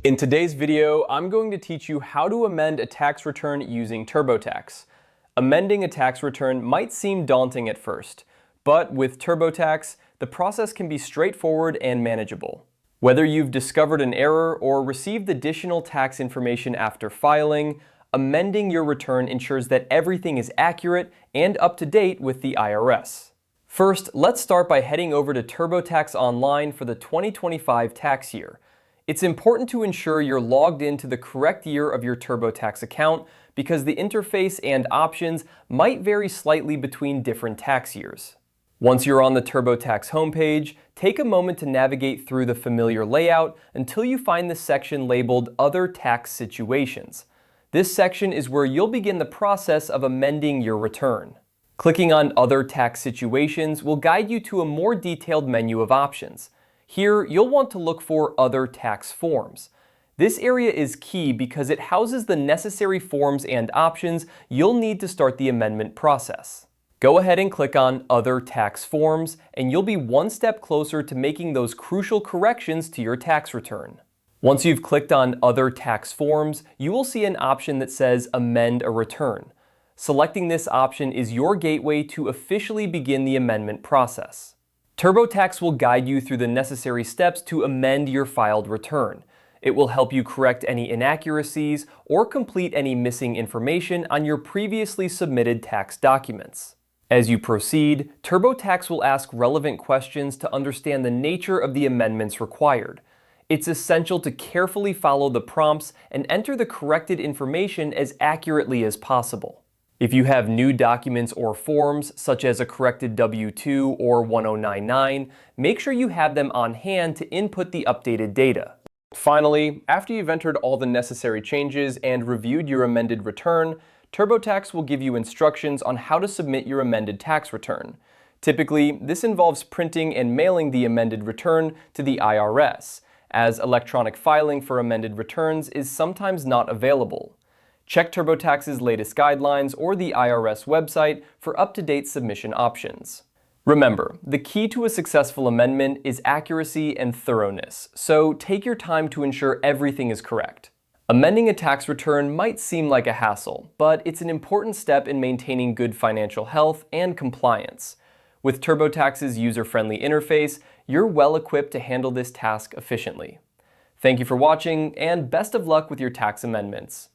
In today's video, I'm going to teach you how to amend a tax return using TurboTax. Amending a tax return might seem daunting at first, but with TurboTax, the process can be straightforward and manageable. Whether you've discovered an error or received additional tax information after filing, amending your return ensures that everything is accurate and up to date with the IRS. First, let's start by heading over to TurboTax Online for the 2025 tax year. It's important to ensure you're logged into the correct year of your TurboTax account because the interface and options might vary slightly between different tax years. Once you're on the TurboTax homepage, take a moment to navigate through the familiar layout until you find the section labeled Other Tax Situations. This section is where you'll begin the process of amending your return. Clicking on Other Tax Situations will guide you to a more detailed menu of options. Here, you'll want to look for Other Tax Forms. This area is key because it houses the necessary forms and options you'll need to start the amendment process. Go ahead and click on Other Tax Forms, and you'll be one step closer to making those crucial corrections to your tax return. Once you've clicked on Other Tax Forms, you will see an option that says Amend a Return. Selecting this option is your gateway to officially begin the amendment process. TurboTax will guide you through the necessary steps to amend your filed return. It will help you correct any inaccuracies or complete any missing information on your previously submitted tax documents. As you proceed, TurboTax will ask relevant questions to understand the nature of the amendments required. It's essential to carefully follow the prompts and enter the corrected information as accurately as possible. If you have new documents or forms, such as a corrected W-2 or 1099, make sure you have them on hand to input the updated data. Finally, after you've entered all the necessary changes and reviewed your amended return, TurboTax will give you instructions on how to submit your amended tax return. Typically, this involves printing and mailing the amended return to the IRS, as electronic filing for amended returns is sometimes not available. Check TurboTax's latest guidelines or the IRS website for up-to-date submission options. Remember, the key to a successful amendment is accuracy and thoroughness, so take your time to ensure everything is correct. Amending a tax return might seem like a hassle, but it's an important step in maintaining good financial health and compliance. With TurboTax's user-friendly interface, you're well equipped to handle this task efficiently. Thank you for watching, and best of luck with your tax amendments.